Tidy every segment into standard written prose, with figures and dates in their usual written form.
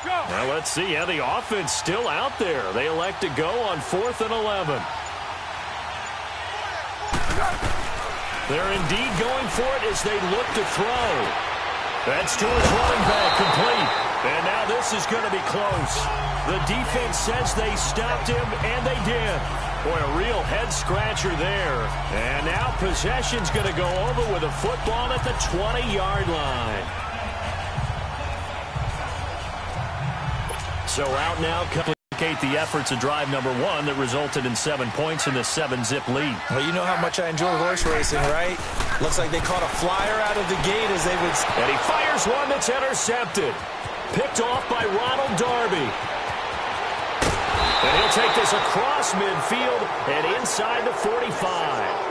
Now let's see how the offense still out there. They elect to go on 4th and 11. They're indeed going for it as they look to throw. That's to his running back, complete. And now this is going to be close. The defense says they stopped him, and they did. Boy, a real head-scratcher there. And now possession's going to go over with a football at the 20-yard line. So out now, complicate the efforts of drive number 1 that resulted in 7 points in the 7-zip lead. Well, you know how much I enjoy horse racing, right? Looks like they caught a flyer out of the gate as they would... And he fires one that's intercepted. Picked off by Ronald Darby. And he'll take this across midfield and inside the 45.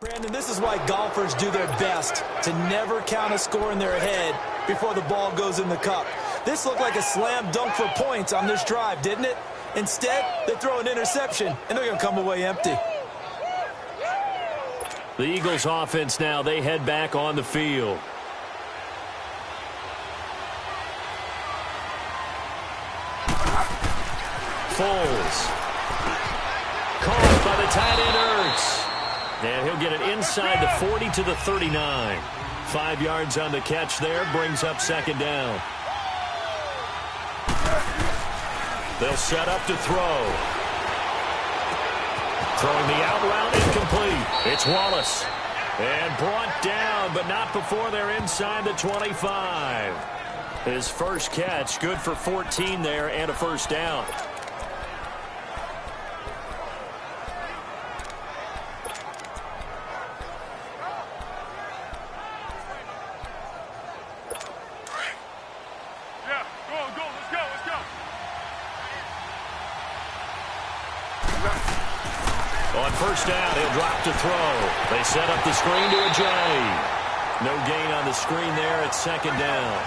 Brandon, this is why golfers do their best to never count a score in their head before the ball goes in the cup. This looked like a slam dunk for points on this drive, didn't it? Instead, they throw an interception, and they're going to come away empty. The Eagles offense now, they head back on the field. Foles. Caught by the tight end Ertz. And he'll get it inside the 40 to the 39. 5 yards on the catch there, brings up 2nd down. They'll set up to throw. Throwing the out route, incomplete. It's Wallace. And brought down, but not before they're inside the 25. His first catch, good for 14 there and a 1st down. On 1st down, he'll drop to throw. They set up the screen to a J. No gain on the screen there at 2nd down.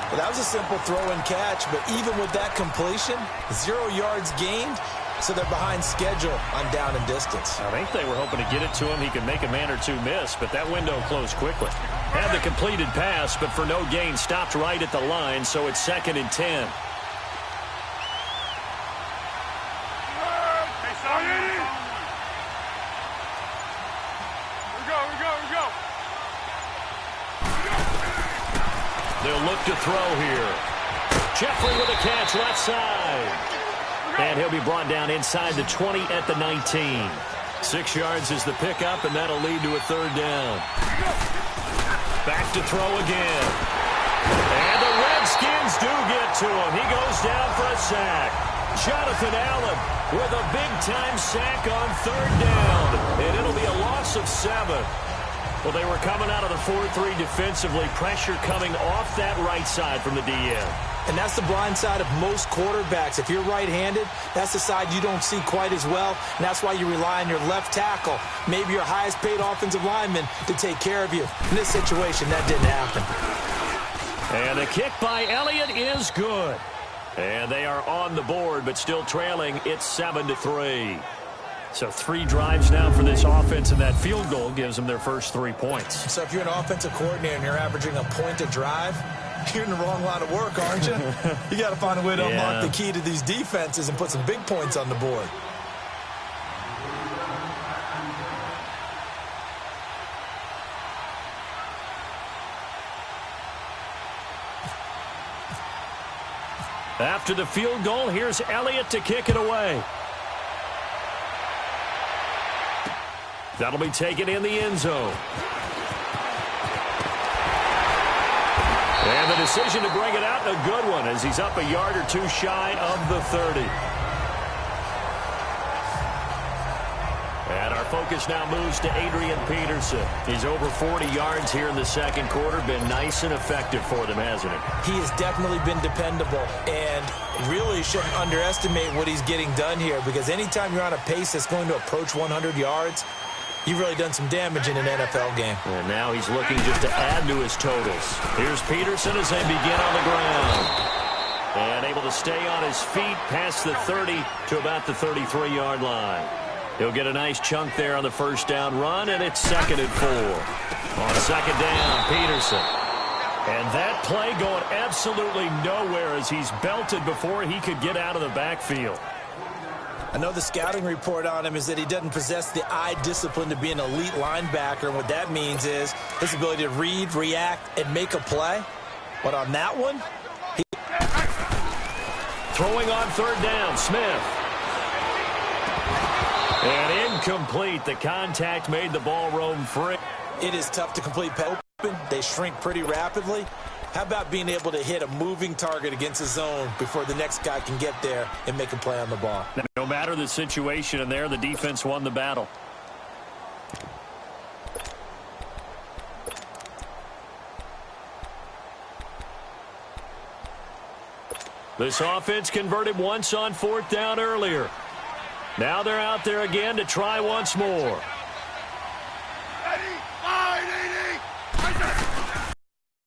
Well, that was a simple throw and catch, but even with that completion, 0 yards gained, so they're behind schedule on down and distance. I think they were hoping to get it to him. He could make a man or two miss, but that window closed quickly. Had the completed pass, but for no gain, stopped right at the line, so it's 2nd and 10. They'll look to throw here. Jeffrey with a catch left side. And he'll be brought down inside the 20 at the 19. 6 yards is the pickup, and that'll lead to a 3rd down. Back to throw again. And the Redskins do get to him. He goes down for a sack. Jonathan Allen with a big-time sack on 3rd down. And it'll be a loss of 7. Well, they were coming out of the 4-3 defensively. Pressure coming off that right side from the DN. And that's the blind side of most quarterbacks. If you're right-handed, that's the side you don't see quite as well. And that's why you rely on your left tackle, maybe your highest-paid offensive lineman, to take care of you. In this situation, that didn't happen. And the kick by Elliott is good. And they are on the board, but still trailing. It's 7-3. So 3 drives now for this offense, and that field goal gives them their first 3 points. So if you're an offensive coordinator and you're averaging a point a drive, you're in the wrong line of work, aren't you? You got to find a way to unlock the key to these defenses and put some big points on the board. After the field goal, here's Elliott to kick it away. That'll be taken in the end zone. And the decision to bring it out, a good one, as he's up a yard or two shy of the 30. And our focus now moves to Adrian Peterson. He's over 40 yards here in the 2nd quarter. Been nice and effective for them, hasn't he? He has definitely been dependable, and really shouldn't underestimate what he's getting done here, because anytime you're on a pace that's going to approach 100 yards, You've really done some damage in an NFL game. And now he's looking just to add to his totals. Here's Peterson as they begin on the ground. And able to stay on his feet past the 30 to about the 33-yard line. He'll get a nice chunk there on the first down run, and it's 2nd and 4. On 2nd down, Peterson. And that play going absolutely nowhere as he's belted before he could get out of the backfield. I know the scouting report on him is that he doesn't possess the eye discipline to be an elite linebacker. And what that means is his ability to read, react, and make a play. But on that one, throwing on 3rd down, Smith. And incomplete. The contact made the ball roam free. It is tough to complete pass open. They shrink pretty rapidly. How about being able to hit a moving target against a zone before the next guy can get there and make a play on the ball? No matter the situation, and there the defense won the battle. This offense converted once on 4th down earlier. Now they're out there again to try once more.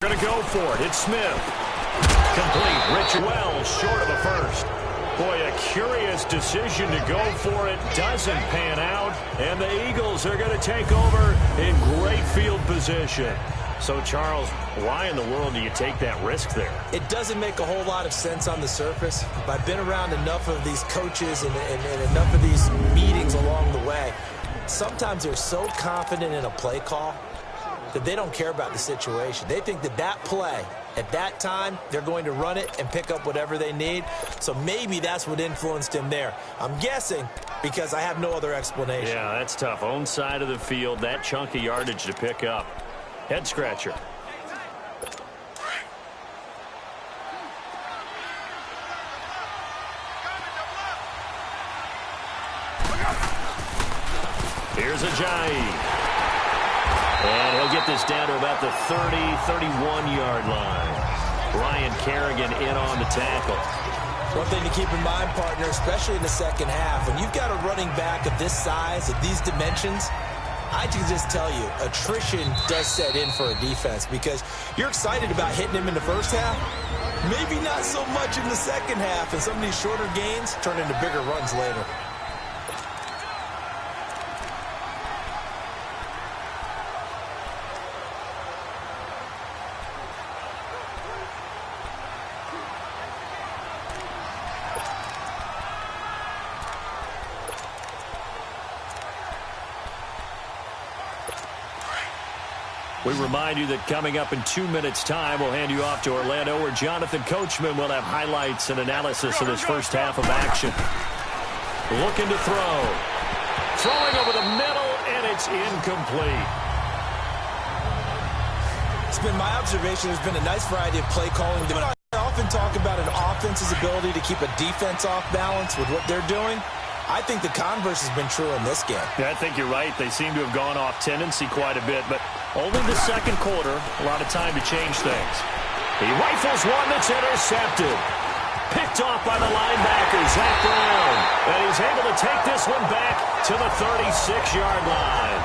Going to go for it. It's Smith. Complete. Richard well short of a first. Boy, a curious decision to go for it. Doesn't pan out. And the Eagles are going to take over in great field position. So, Charles, why in the world do you take that risk there? It doesn't make a whole lot of sense on the surface. But I've been around enough of these coaches and enough of these meetings along the way. Sometimes they're so confident in a play call that they don't care about the situation. They think that that play, at that time, they're going to run it and pick up whatever they need. So maybe that's what influenced him there. I'm guessing because I have no other explanation. Yeah, that's tough. Own side of the field, that chunk of yardage to pick up. Head scratcher. Here's Ajayi. And he'll get this down to about the 30, 31-yard line. Ryan Kerrigan in on the tackle. One thing to keep in mind, partner, especially in the second half, when you've got a running back of this size, of these dimensions, I can just tell you, attrition does set in for a defense because you're excited about hitting him in the first half, maybe not so much in the second half, and some of these shorter gains turn into bigger runs later. We remind you that coming up in 2 minutes' time, we'll hand you off to Orlando, where Jonathan Coachman will have highlights and analysis of this first half of action. Looking to throw. Throwing over the middle, and it's incomplete. It's been my observation there's been a nice variety of play calling. I often talk about an offense's ability to keep a defense off balance with what they're doing. I think the converse has been true in this game. Yeah, I think you're right. They seem to have gone off tendency quite a bit, but only the second quarter, a lot of time to change things. He rifles one that's intercepted. Picked off by the linebacker, Zach Brown. And he's able to take this one back to the 36-yard line.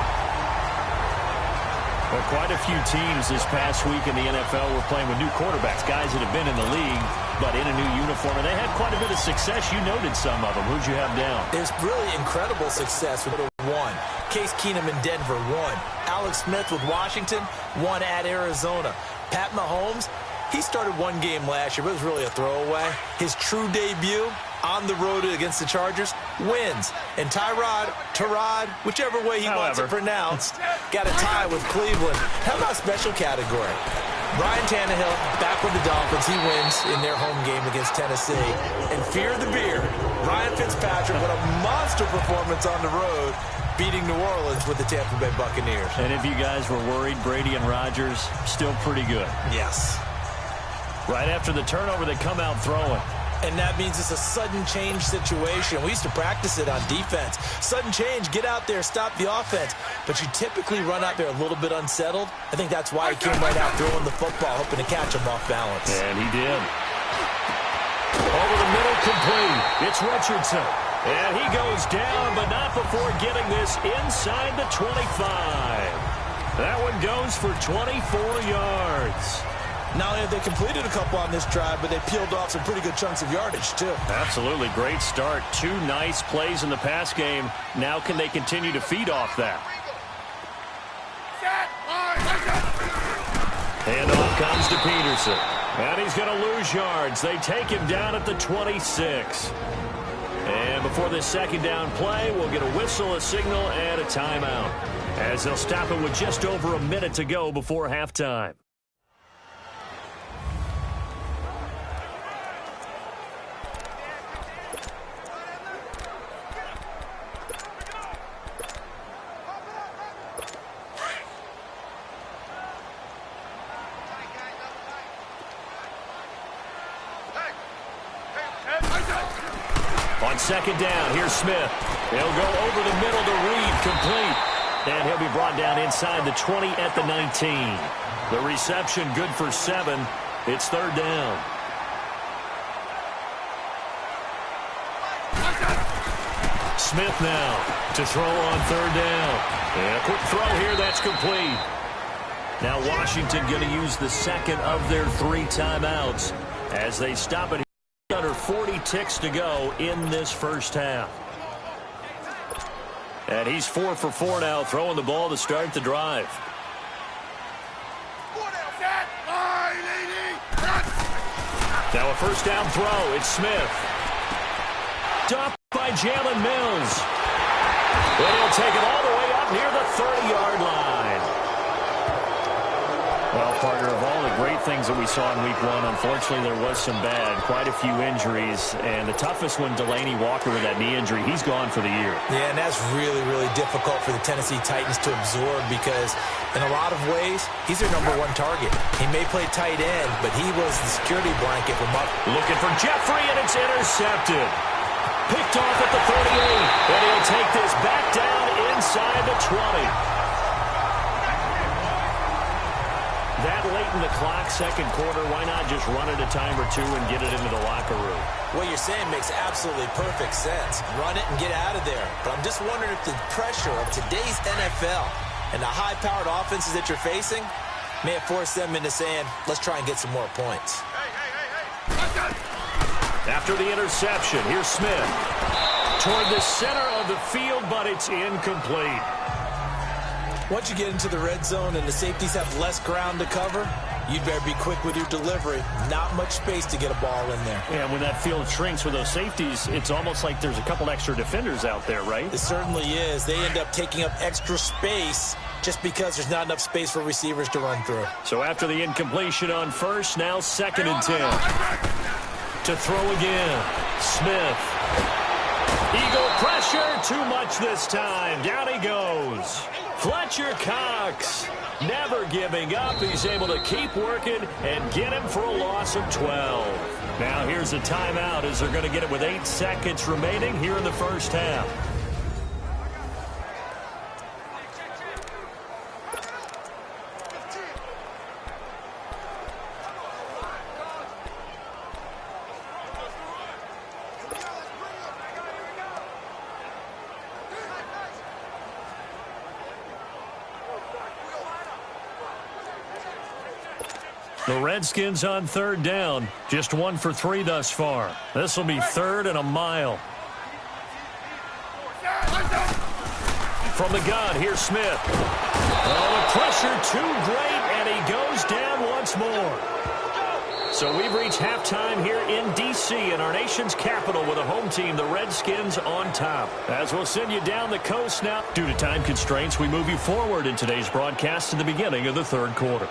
Well, quite a few teams this past week in the NFL were playing with new quarterbacks, guys that have been in the league, but in a new uniform. And they had quite a bit of success. You noted some of them. Who'd you have down? There's really incredible success with one. Case Keenum in Denver, 1. Alex Smith with Washington, 1 at Arizona. Pat Mahomes, he started one game last year, but it was really a throwaway. His true debut on the road against the Chargers, wins. And Tyrod, whichever way he wants it pronounced, got a tie with Cleveland. How about special category? Ryan Tannehill back with the Dolphins. He wins in their home game against Tennessee. And fear the beard, Ryan Fitzpatrick, what a monster performance on the road, beating New Orleans with the Tampa Bay Buccaneers. And if you guys were worried, Brady and Rodgers, still pretty good. Yes. Right after the turnover, they come out throwing. And that means it's a sudden change situation. We used to practice it on defense. Sudden change, get out there, stop the offense. But you typically run out there a little bit unsettled. I think that's why he came right out throwing the football, hoping to catch him off balance. And he did. Over the middle, complete. It's Richardson. And he goes down, but not before getting this inside the 25. That one goes for 24 yards. Not only have they completed a couple on this drive, but they peeled off some pretty good chunks of yardage, too. Absolutely. Great start. 2 nice plays in the pass game. Now can they continue to feed off that? And off comes to Peterson. And he's going to lose yards. They take him down at the 26. And before this second down play, we'll get a whistle, a signal, and a timeout, as they'll stop it with just over a minute to go before halftime. On second down, here's Smith. He'll go over the middle to Reed, complete. And he'll be brought down inside the 20 at the 19. The reception good for 7. It's third down. Smith now to throw on third down. And a quick throw here, that's complete. Now Washington going to use the second of their 3 timeouts as they stop it. Under 40 ticks to go in this first half. And he's 4 for 4 now, throwing the ball to start the drive. Now a first down throw. It's Smith. Stopped by Jalen Mills. And he'll take it all the way up near the 30-yard line. Well, partner, of all the great things that we saw in Week 1, unfortunately there was some bad, quite a few injuries, and the toughest one, Delaney Walker, with that knee injury, he's gone for the year. Yeah, and that's really, really difficult for the Tennessee Titans to absorb because in a lot of ways, he's their #1 target. He may play tight end, but he was the security blanket for Muff. Looking for Jeffrey, and it's intercepted. Picked off at the 38, and he'll take this back down inside the 20. That late in the clock, second quarter, why not just run it a time or 2 and get it into the locker room? What you're saying makes absolutely perfect sense. Run it and get out of there. But I'm just wondering if the pressure of today's NFL and the high-powered offenses that you're facing may have forced them into saying, let's try and get some more points. After the interception, here's Smith. Toward the center of the field, but it's incomplete. Once you get into the red zone and the safeties have less ground to cover, you'd better be quick with your delivery. Not much space to get a ball in there. Yeah, when that field shrinks with those safeties, it's almost like there's a couple extra defenders out there, right? It certainly is. They end up taking up extra space just because there's not enough space for receivers to run through. So after the incompletion on first, now 2nd and 10. To throw again, Smith. Eagle pressure, too much this time. Down he goes. Fletcher Cox, never giving up. He's able to keep working and get him for a loss of 12. Now here's a timeout as they're going to get it with 8 seconds remaining here in the first half. The Redskins on third down, just 1 for 3 thus far. This will be 3rd and a mile. From the gun, here's Smith. Oh, the pressure too great, and he goes down once more. So we've reached halftime here in D.C. in our nation's capital with a home team, the Redskins, on top. As we'll send you down the coast now. Due to time constraints, we move you forward in today's broadcast to the beginning of the third quarter.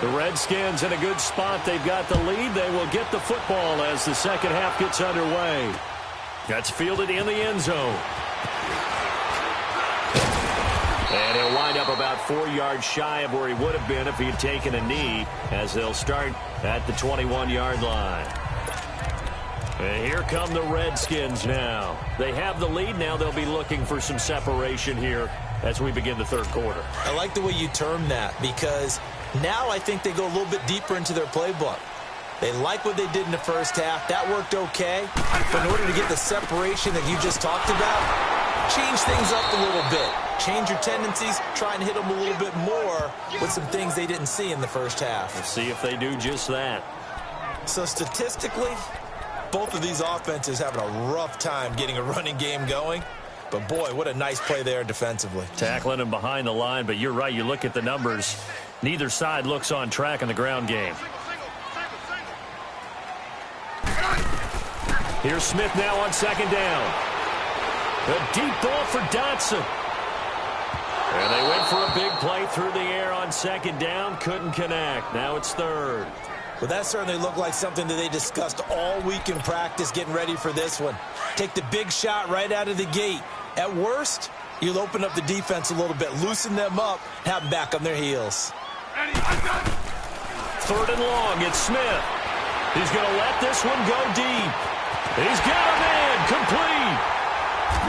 The Redskins in a good spot. They've got the lead. They will get the football as the second half gets underway. That's fielded in the end zone. And he'll wind up about 4 yards shy of where he would have been if he had taken a knee, as they'll start at the 21-yard line. And here come the Redskins now. They have the lead. Now they'll be looking for some separation here as we begin the third quarter. I like the way you term that, because now I think they go a little bit deeper into their playbook. They like what they did in the first half. That worked okay. But in order to get the separation that you just talked about, change things up a little bit. Change your tendencies. Try and hit them a little bit more with some things they didn't see in the first half. We'll see if they do just that. So statistically, both of these offenses having a rough time getting a running game going. But, boy, what a nice play there defensively. Tackling him behind the line, but you're right. You look at the numbers. Neither side looks on track in the ground game. Here's Smith now on second down. A deep ball for Dotson. And they went for a big play through the air on second down. Couldn't connect. Now it's third. Well, that certainly looked like something that they discussed all week in practice getting ready for this one. Take the big shot right out of the gate. At worst, you'll open up the defense a little bit, loosen them up, have them back on their heels. Third and long. It's Smith. He's going to let this one go deep. He's got him in. Complete.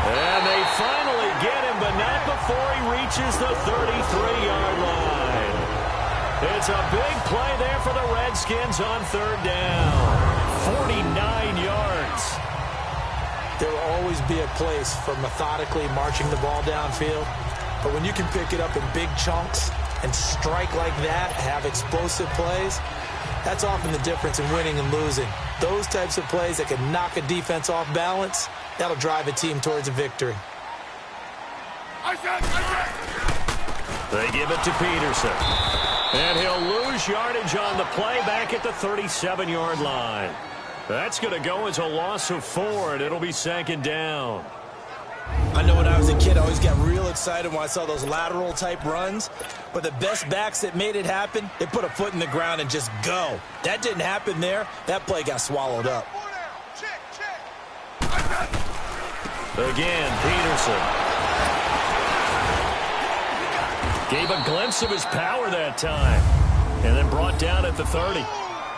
And they finally get him, but not before he reaches the 33-yard line. It's a big play there for the Redskins on third down. 49 yards. There will always be a place for methodically marching the ball downfield. But when you can pick it up in big chunks and strike like that, have explosive plays, that's often the difference in winning and losing. Those types of plays that can knock a defense off balance, that'll drive a team towards a victory. They give it to Peterson. And he'll lose yardage on the play back at the 37-yard line. That's going to go as a loss of 4, and it'll be second down. I know when I was a kid, I always got real excited when I saw those lateral-type runs. But the best backs that made it happen, they put a foot in the ground and just go. That didn't happen there. That play got swallowed up. Again, Peterson. Gave a glimpse of his power that time. And then brought down at the 30.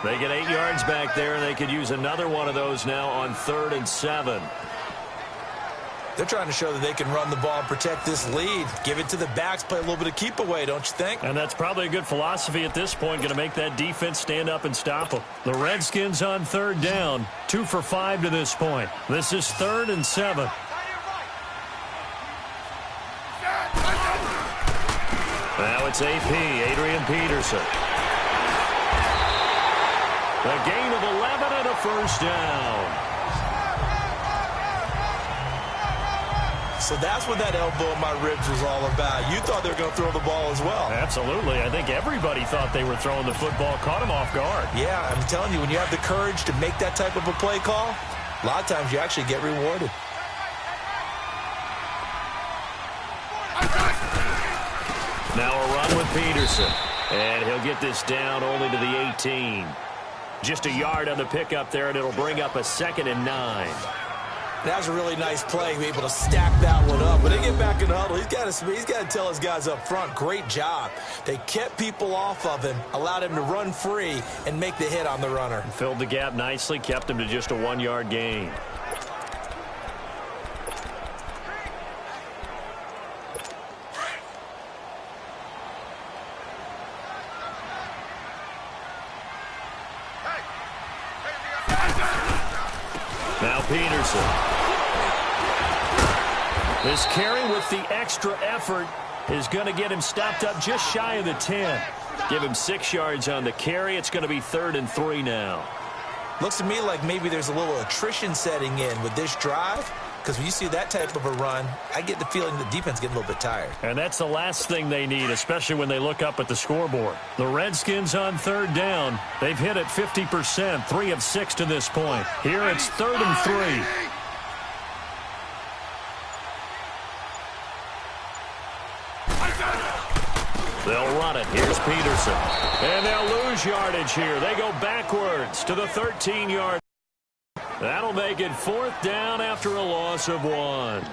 They get 8 yards back there, and they could use another one of those now on 3rd and 7. They're trying to show that they can run the ball and protect this lead. Give it to the backs, play a little bit of keep away, don't you think? And that's probably a good philosophy at this point, going to make that defense stand up and stop them. The Redskins on 3rd down, 2 for 5 to this point. This is 3rd and 7. Now it's AP, Adrian Peterson. A gain of 11 and a first down. So that's what that elbow in my ribs was all about. You thought they were going to throw the ball as well. Absolutely. I think everybody thought they were throwing the football, caught him off guard. Yeah, I'm telling you, when you have the courage to make that type of a play call, a lot of times you actually get rewarded. Now a run with Peterson. And he'll get this down only to the 18. Just a yard on the pickup there, and it'll bring up a 2nd and 9. That was a really nice play, be able to stack that one up. When they get back in the huddle, he's got to tell his guys up front, great job. They kept people off of him, allowed him to run free and make the hit on the runner. Filled the gap nicely, kept him to just a 1-yard gain. Now Peterson. This carry with the extra effort is going to get him stopped up just shy of the 10. Give him 6 yards on the carry. It's going to be 3rd and 3 now. Looks to me like maybe there's a little attrition setting in with this drive, because when you see that type of a run, I get the feeling the defense getting a little bit tired. And that's the last thing they need, especially when they look up at the scoreboard. The Redskins on 3rd down. They've hit it 50%, 3 of 6 to this point. Here it's 3rd and 3. They'll run it. Here's Peterson. And they'll lose yardage here. They go backwards to the 13-yard. That'll make it 4th down after a loss of 1.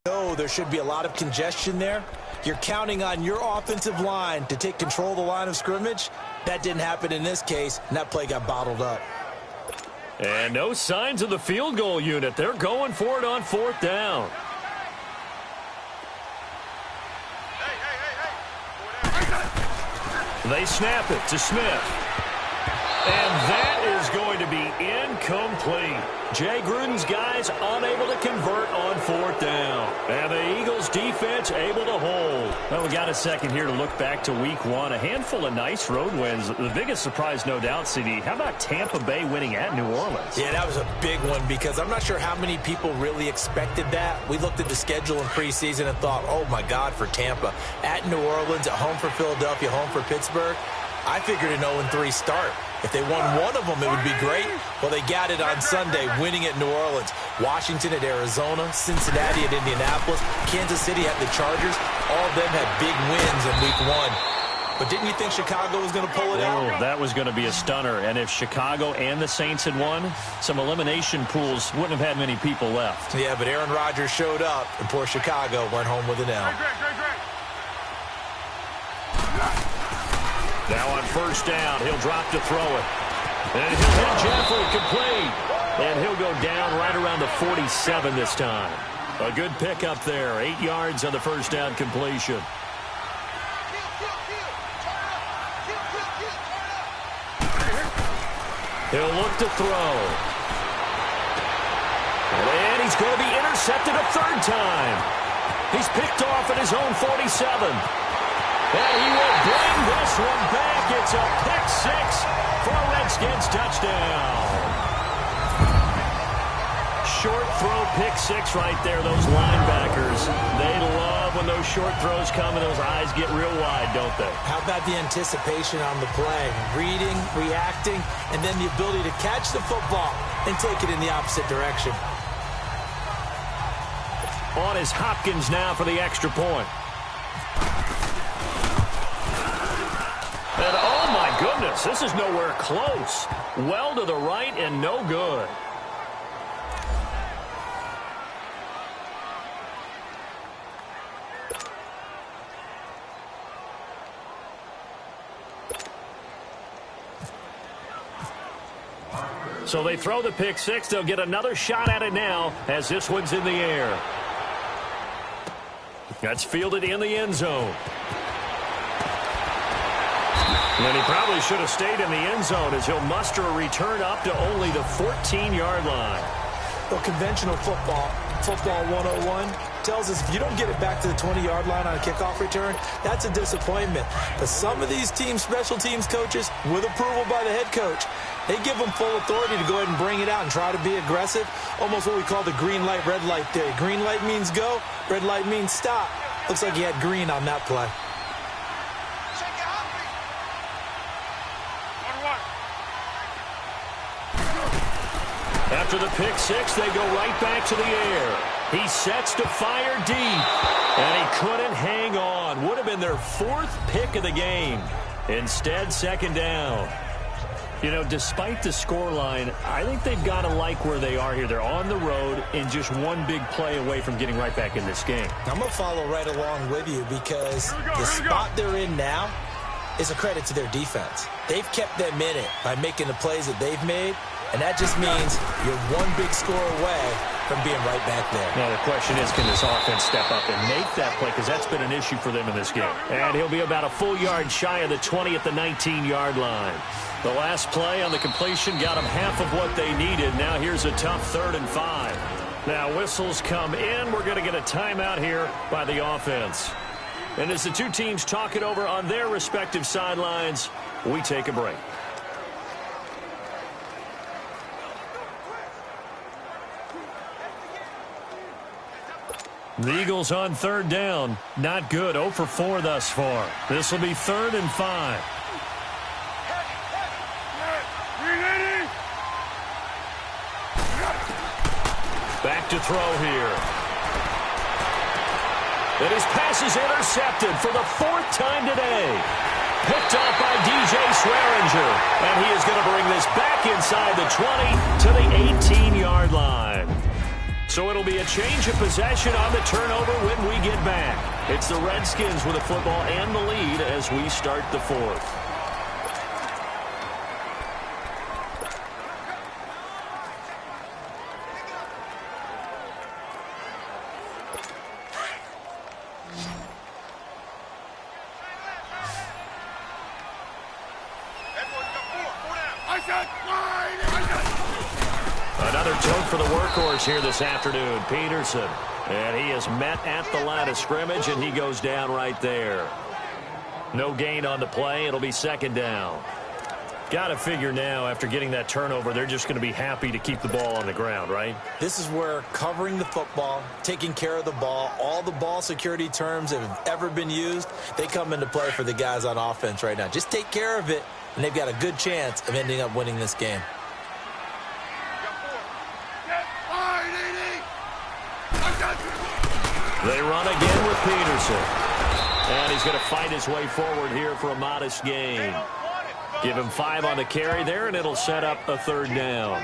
No, there should be a lot of congestion there. You're counting on your offensive line to take control of the line of scrimmage. That didn't happen in this case, and that play got bottled up. And no signs of the field goal unit. They're going for it on 4th down. They snap it to Smith. And that is going to be incomplete. Jay Gruden's guys unable to convert on 4th down. And the Eagles defense able to hold. Well, we got a second here to look back to week 1. A handful of nice road wins. The biggest surprise, no doubt, CD. How about Tampa Bay winning at New Orleans? Yeah, that was a big one because I'm not sure how many people really expected that. We looked at the schedule in preseason and thought, oh, my God, for Tampa. At New Orleans, at home for Philadelphia, home for Pittsburgh. I figured an 0-3 start. If they won one of them, it would be great. Well, they got it on Sunday, winning at New Orleans. Washington at Arizona, Cincinnati at Indianapolis, Kansas City at the Chargers. All of them had big wins in week 1. But didn't you think Chicago was going to pull it out? That was going to be a stunner. And if Chicago and the Saints had won, some elimination pools wouldn't have had many people left. Yeah, but Aaron Rodgers showed up, and poor Chicago went home with an L. Now on 1st down, he'll drop to throw it. And he'll hit Jeffrey complete. And he'll go down right around the 47 this time. A good pickup there. 8 yards on the 1st down completion. He'll look to throw. And he's going to be intercepted a 3rd time. He's picked off at his own 47. And he will bring this one back. It's a pick-6 for a Redskins touchdown. Short throw pick-6 right there. Those linebackers, they love when those short throws come and those eyes get real wide, don't they? How about the anticipation on the play? Reading, reacting, and then the ability to catch the football and take it in the opposite direction. On is Hopkins now for the extra point. And oh my goodness, this is nowhere close. Well to the right and no good. So they throw the pick-6. They'll get another shot at it now as this one's in the air. That's fielded in the end zone. And he probably should have stayed in the end zone as he'll muster a return up to only the 14-yard line. Well, conventional football 101, tells us if you don't get it back to the 20-yard line on a kickoff return, that's a disappointment. But some of these teams, special teams coaches, with approval by the head coach, they give them full authority to go ahead and bring it out and try to be aggressive, almost what we call the green light, red light theory. Green light means go, red light means stop. Looks like he had green on that play. After the pick-6, they go right back to the air. He sets to fire deep, and he couldn't hang on. Would have been their 4th pick of the game. Instead, 2nd down. You know, despite the scoreline, I think they've got to like where they are here. They're on the road and just one big play away from getting right back in this game. I'm going to follow right along with you because the spot they're in now is a credit to their defense. They've kept them in it by making the plays that they've made, and that just means you're one big score away from being right back there. Now, the question is, can this offense step up and make that play? Because that's been an issue for them in this game. And he'll be about a full yard shy of the 20 at the 19-yard line. The last play on the completion got them half of what they needed. Now here's a tough 3rd and 5. Now whistles come in. We're going to get a timeout here by the offense. And as the two teams talk it over on their respective sidelines, we take a break. The Eagles on 3rd down. Not good. 0 for 4 thus far. This will be 3rd and 5. Back to throw here. And his pass is intercepted for the 4th time today. Picked off by DJ Swearinger. And he is going to bring this back inside the 20 to the 18-yard line. So it'll be a change of possession on the turnover when we get back. It's the Redskins with the football and the lead as we start the 4th. tote for the workhorse here this afternoon, Peterson. And he is met at the line of scrimmage, and he goes down right there. No gain on the play. It'll be second down. Got to figure now, after getting that turnover, they're just going to be happy to keep the ball on the ground, right? This is where covering the football, taking care of the ball, all the ball security terms that have ever been used, they come into play for the guys on offense right now. Just take care of it, and they've got a good chance of ending up winning this game. They run again with Peterson. And he's going to fight his way forward here for a modest gain. Give him 5 on the carry there, and it'll set up a third down.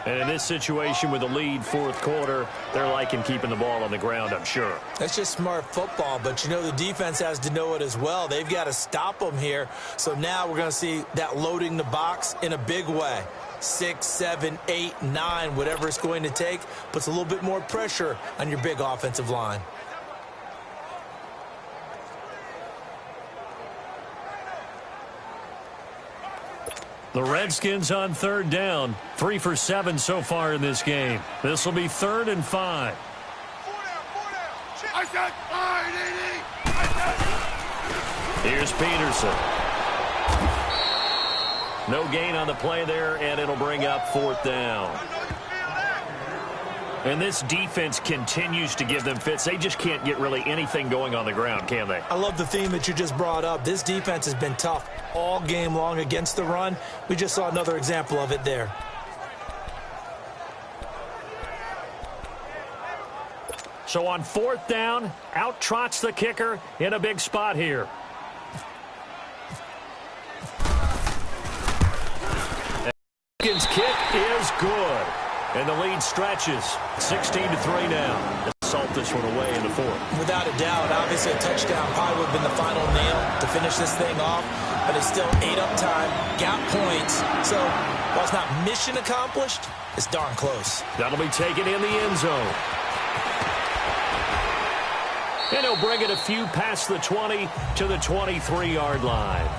And in this situation with the lead fourth quarter, they're liking keeping the ball on the ground, I'm sure. That's just smart football, but you know the defense has to know it as well. They've got to stop them here. So now we're going to see that loading the box in a big way. 6, 7, 8, 9, whatever it's going to take, puts a little bit more pressure on your big offensive line. The Redskins on third down. 3 for 7 so far in this game. This will be 3rd and 5. Here's Peterson. No gain on the play there, and it'll bring up 4th down. And this defense continues to give them fits. They just can't get really anything going on the ground, can they? I love the theme that you just brought up. This defense has been tough all game long against the run. We just saw another example of it there. So on 4th down, out trots the kicker in a big spot here. Redskins' kick is good. And the lead stretches. 16-3 now. Assault this one away in the 4th. Without a doubt, obviously a touchdown probably would have been the final nail to finish this thing off. But it's still ate up time, got points. So while it's not mission accomplished, it's darn close. That'll be taken in the end zone. And he'll bring it a few past the 20 to the 23-yard line.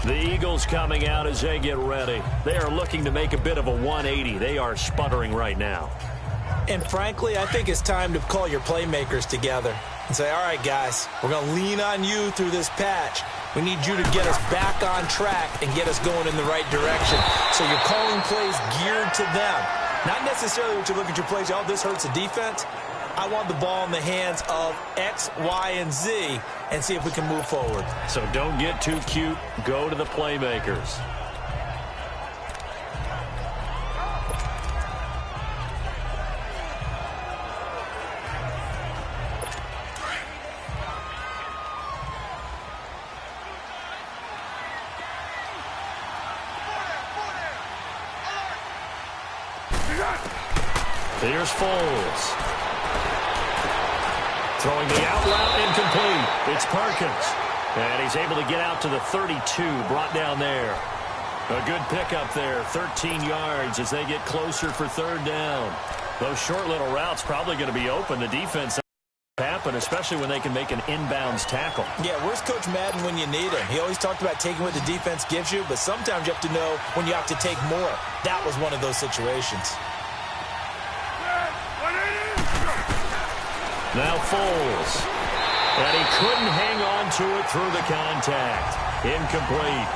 The Eagles coming out as they get ready. They are looking to make a bit of a 180. They are sputtering right now. And frankly, I think it's time to call your playmakers together and say, all right, guys, we're going to lean on you through this patch. We need you to get us back on track and get us going in the right direction. So you're calling plays geared to them. Not necessarily what you look at your plays, oh, this hurts the defense. I want the ball in the hands of X, Y, and Z and see if we can move forward. So don't get too cute. Go to the playmakers. Here's Foles. Throwing the out route incomplete. It's Perkins. And he's able to get out to the 32, brought down there. A good pickup there, 13 yards as they get closer for 3rd down. Those short little routes probably going to be open. The defense happen, especially when they can make an inbounds tackle. Yeah, where's Coach Madden when you need him? He always talked about taking what the defense gives you, but sometimes you have to know when you have to take more. That was one of those situations. Now Foles. And he couldn't hang on to it through the contact. Incomplete.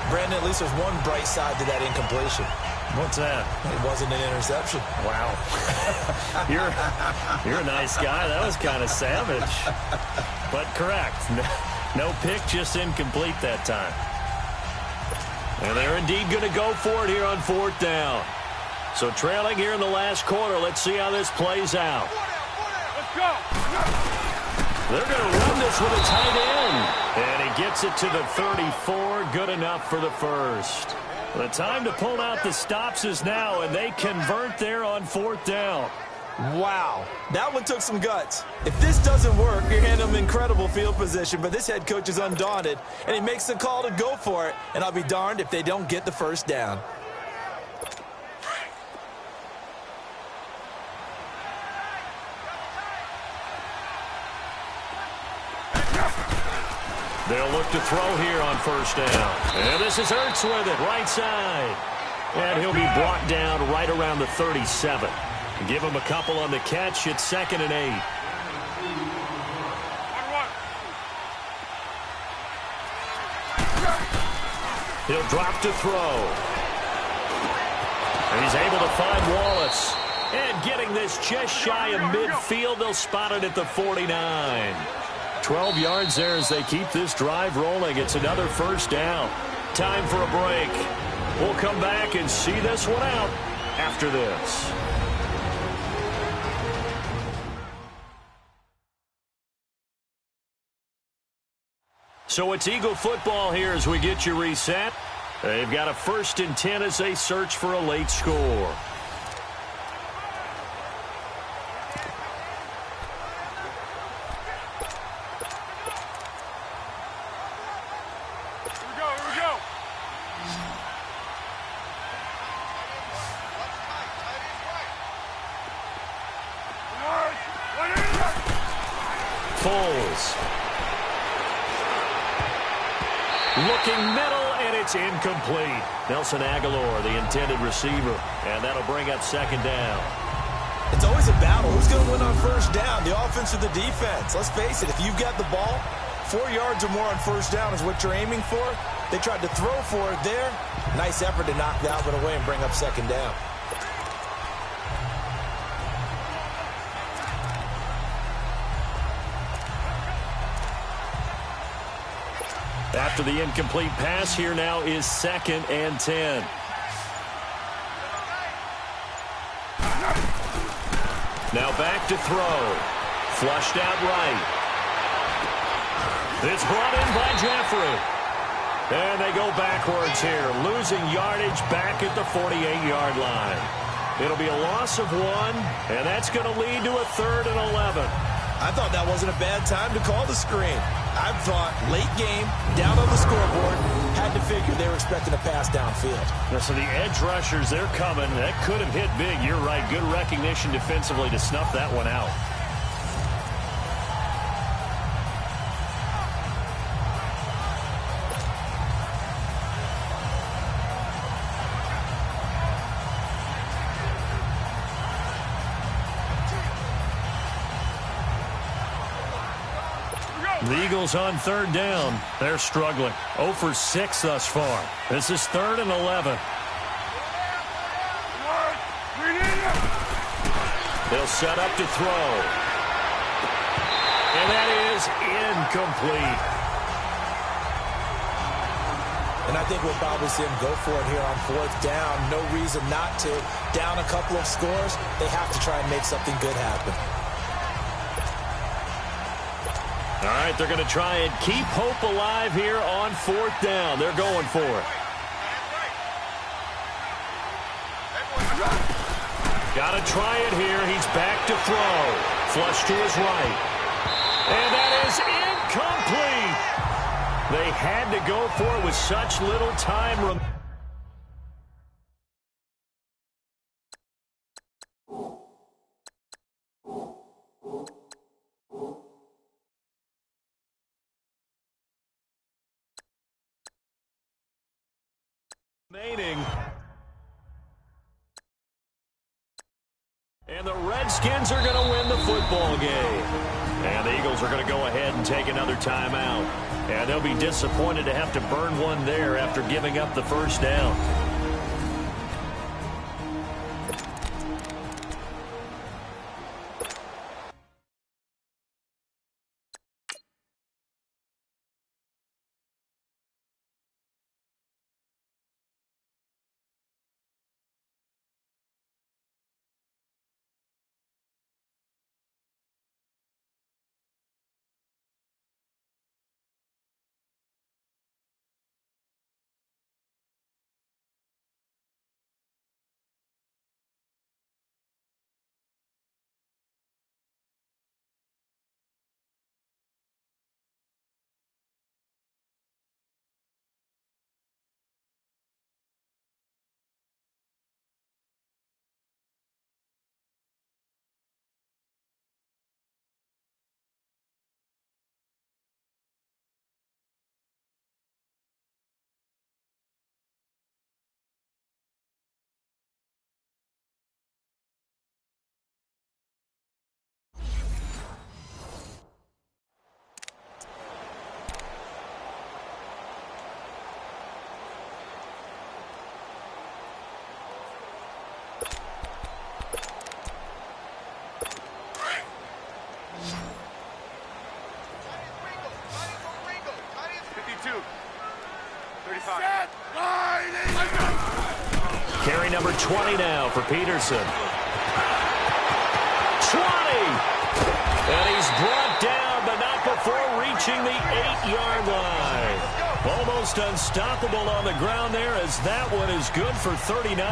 Brandon, at least there's one bright side to that incompletion. What's that? It wasn't an interception. Wow. You're a nice guy. That was kind of savage. But correct. No pick, just incomplete that time. And they're indeed going to go for it here on 4th down. So trailing here in the last quarter. Let's see how this plays out. They're going to run this with a tight end. And he gets it to the 34. Good enough for the first. The time to pull out the stops is now, and they convert there on 4th down. Wow. That one took some guts. If this doesn't work, you're handing them incredible field position, but this head coach is undaunted, and he makes the call to go for it, and I'll be darned if they don't get the first down. They'll look to throw here on first down. And this is Ertz with it, right side. And he'll be brought down right around the 37. Give him a couple on the catch. It's 2nd and 8. He'll drop to throw. And he's able to find Wallace. And getting this just shy of midfield, they'll spot it at the 49. 12 yards there as they keep this drive rolling. It's another first down. Time for a break. We'll come back and see this one out after this. So it's Eagle football here as we get you reset. They've got a 1st and 10 as they search for a late score. Looking middle, and it's incomplete. Nelson Aguilar, the intended receiver, and that'll bring up 2nd down. It's always a battle. Who's going to win on first down, the offense or the defense? Let's face it, if you've got the ball, 4 yards or more on first down is what you're aiming for. They tried to throw for it there. Nice effort to knock that one away and bring up 2nd down. After the incomplete pass, here now is 2nd and 10. Now back to throw. Flushed out right. It's brought in by Jeffrey. And they go backwards here, losing yardage back at the 48-yard line. It'll be a loss of 1, and that's going to lead to a 3rd and 11. I thought that wasn't a bad time to call the screen. I thought late game, down on the scoreboard, had to figure they were expecting a pass downfield. Now, so the edge rushers, they're coming. That could have hit big. You're right. Good recognition defensively to snuff that one out. The Eagles on 3rd down. They're struggling. 0 for 6 thus far. This is 3rd and 11. They'll set up to throw. And that is incomplete. And I think we'll probably see him go for it here on 4th down. No reason not to. Down a couple of scores, they have to try and make something good happen. All right, they're going to try and keep hope alive here on 4th down. They're going for it. Got to try it here. He's back to throw. Flush to his right. And that is incomplete. They had to go for it with such little time remaining. And the Redskins are going to win the football game. And the Eagles are going to go ahead and take another timeout. And they'll be disappointed to have to burn one there after giving up the first down. Carry number 20 now for Peterson. 20! And he's brought down, but not before reaching the 8-yard line. Almost unstoppable on the ground there, as that one is good for 39.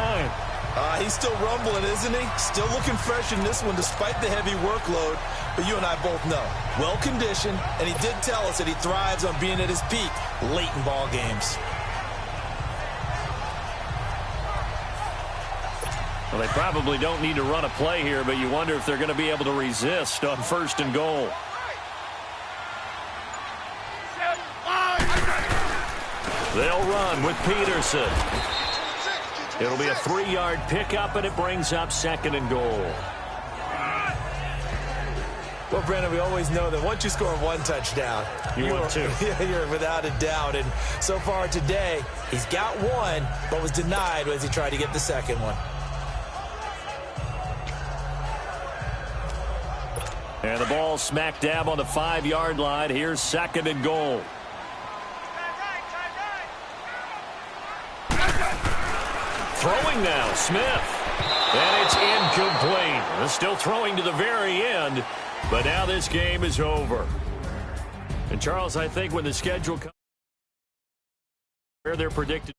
He's still rumbling, isn't he? Still looking fresh in this one despite the heavy workload. But you and I both know, well-conditioned, and he did tell us that he thrives on being at his peak late in ball games. Well, they probably don't need to run a play here, but you wonder if they're going to be able to resist on 1st and goal. They'll run with Peterson. It'll be a 3-yard pickup, and it brings up 2nd and goal. Well, Brandon, we always know that once you score one touchdown, you're without a doubt. And so far today, he's got one, but was denied as he tried to get the second one. And the ball smack dab on the 5-yard line. Here's 2nd and goal. Throwing now, Smith. And it's incomplete. Still throwing to the very end, but now this game is over. And, Charles, I think when the schedule comes, where they're predicted